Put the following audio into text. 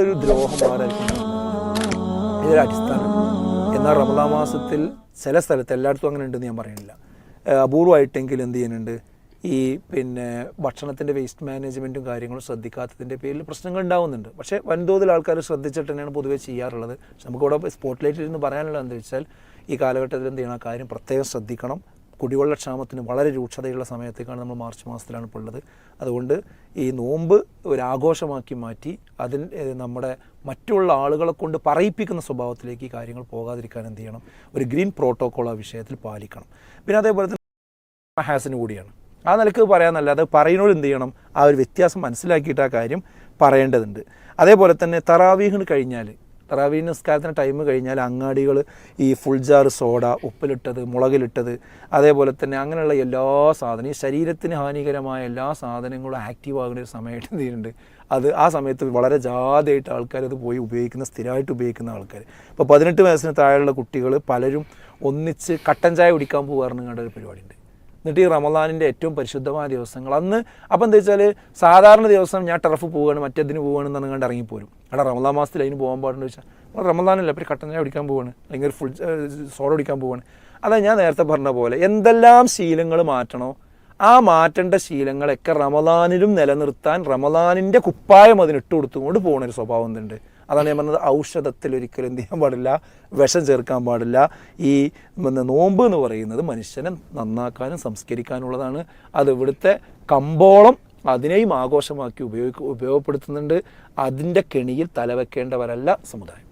ഒരു ദ്രോഹം ഇതൊരു അടിസ്ഥാനം. എന്നാൽ റമദാൻ മാസത്തിൽ ചില സ്ഥലത്ത് എല്ലായിടത്തും അങ്ങനെ ഉണ്ടെന്ന് ഞാൻ പറയുന്നില്ല, അപൂർവമായിട്ടെങ്കിലും എന്ത് ചെയ്യുന്നുണ്ട്, ഈ ഭക്ഷണത്തിൻ്റെ വേസ്റ്റ് മാനേജ്മെൻറ്റും കാര്യങ്ങളും ശ്രദ്ധിക്കാത്തതിൻ്റെ പേരിൽ പ്രശ്നങ്ങൾ ഉണ്ടാകുന്നുണ്ട്. പക്ഷേ വൻതോതിൽ ആൾക്കാർ ശ്രദ്ധിച്ചിട്ട് തന്നെയാണ് പൊതുവെ ചെയ്യാറുള്ളത്. പക്ഷെ നമുക്കിവിടെ സ്പോട്ട് ലൈറ്റിൽ നിന്ന് പറയാനുള്ളത് എന്താ വെച്ചാൽ ഈ കാലഘട്ടത്തിൽ എന്ത് ചെയ്യണം, ആ കാര്യം പ്രത്യേകം ശ്രദ്ധിക്കണം. കുടിവെള്ളക്ഷാമത്തിന് വളരെ രൂക്ഷതയുള്ള സമയത്തേക്കാണ് നമ്മൾ മാർച്ച് മാസത്തിലാണ് ഇപ്പോൾ ഉള്ളത്. അതുകൊണ്ട് ഈ നോമ്പ് ഒരു ആഘോഷമാക്കി മാറ്റി അതിൽ നമ്മുടെ മറ്റുള്ള ആളുകളെ കൊണ്ട് പറയിപ്പിക്കുന്ന സ്വഭാവത്തിലേക്ക് ഈ കാര്യങ്ങൾ പോകാതിരിക്കാൻ എന്ത് ചെയ്യണം, ഒരു ഗ്രീൻ പ്രോട്ടോക്കോൾ ആ വിഷയത്തിൽ പാലിക്കണം. പിന്നെ അതേപോലെ തന്നെ ഹാസിന് കൂടിയാണ് ആ നിലക്ക് പറയാമെന്നല്ലാതെ പറയുന്നോട് എന്ത് ചെയ്യണം, ആ ഒരു വ്യത്യാസം മനസ്സിലാക്കിയിട്ട് ആ കാര്യം പറയേണ്ടതുണ്ട്. അതേപോലെ തന്നെ തറാവീഹിന് കഴിഞ്ഞാൽ, തറാവീഹ് നിസ്കാരത്തിന് ടൈം കഴിഞ്ഞാൽ അങ്ങാടികൾ ഈ ഫുൾ ജാർ സോഡ, ഉപ്പിലിട്ടത്, മുളകിലിട്ടത്, അതേപോലെ തന്നെ അങ്ങനെയുള്ള എല്ലാ സാധനവും, ഈ ശരീരത്തിന് ഹാനികരമായ എല്ലാ സാധനങ്ങളും ആക്റ്റീവ് ആകുന്ന ഒരു സമയമായിട്ട് എന്ത് ചെയ്യുന്നുണ്ട്, അത് ആ സമയത്ത് വളരെ ജാഥയായിട്ട് ആൾക്കാർ അത് പോയി ഉപയോഗിക്കുന്ന, സ്ഥിരമായിട്ട് ഉപയോഗിക്കുന്ന ആൾക്കാർ. ഇപ്പോൾ 18 വയസ്സിന് താഴെയുള്ള കുട്ടികൾ പലരും ഒന്നിച്ച് കട്ടൻ ചായ കുടിക്കാൻ പോകാറുണ്ട് ഒരു പരിപാടിയുണ്ട്. എന്നിട്ട് ഈ റമദാനിൻ്റെ ഏറ്റവും പരിശുദ്ധമായ ദിവസങ്ങൾ അന്ന് അപ്പോൾ എന്താ വെച്ചാൽ സാധാരണ ദിവസം ഞാൻ ടർഫ് പോവുകയാണ്, മറ്റേതിന് പോവുകയാണെന്ന് പറഞ്ഞുകൊണ്ട് ഇറങ്ങിപ്പോരും. അവിടെ റമദാൻ മാസത്തിൽ അതിന് പോകാൻ പാടുണ്ടെന്ന് വെച്ചാൽ റമദാനല്ല, അപ്പോൾ കട്ടൻ ചായ കുടിക്കാൻ പോവുകയാണ്, അല്ലെങ്കിൽ ഫുൾ സോഡ കുടിക്കാൻ പോവുകയാണ്. അതാ ഞാൻ നേരത്തെ പറഞ്ഞ പോലെ എന്തെല്ലാം ശീലങ്ങൾ മാറ്റണോ ആ മാറ്റേണ്ട ശീലങ്ങളൊക്കെ റമദാനിലും നിലനിർത്താൻ റമദാനിൻ്റെ കുപ്പായം അതിനിട്ട് കൊടുത്തുകൊണ്ട് പോകുന്നൊരു സ്വഭാവം എന്തുണ്ട്. അതാണ് ഞാൻ പറഞ്ഞത്, ഔഷധത്തിൽ ഒരിക്കലും എന്ത് ചെയ്യാൻ പാടില്ല, വിഷം ചേർക്കാൻ പാടില്ല. ഈ നോമ്പ് എന്ന് പറയുന്നത് മനുഷ്യനെ നന്നാക്കാനും സംസ്കരിക്കാനുള്ളതാണ്. അത് ഇവിടുത്തെ കമ്പോളം അതിനെയും ആഘോഷമാക്കി ഉപയോഗപ്പെടുത്തുന്നുണ്ട്. അതിൻ്റെ കെണിയിൽ തലവെക്കേണ്ടവരല്ല സമുദായം.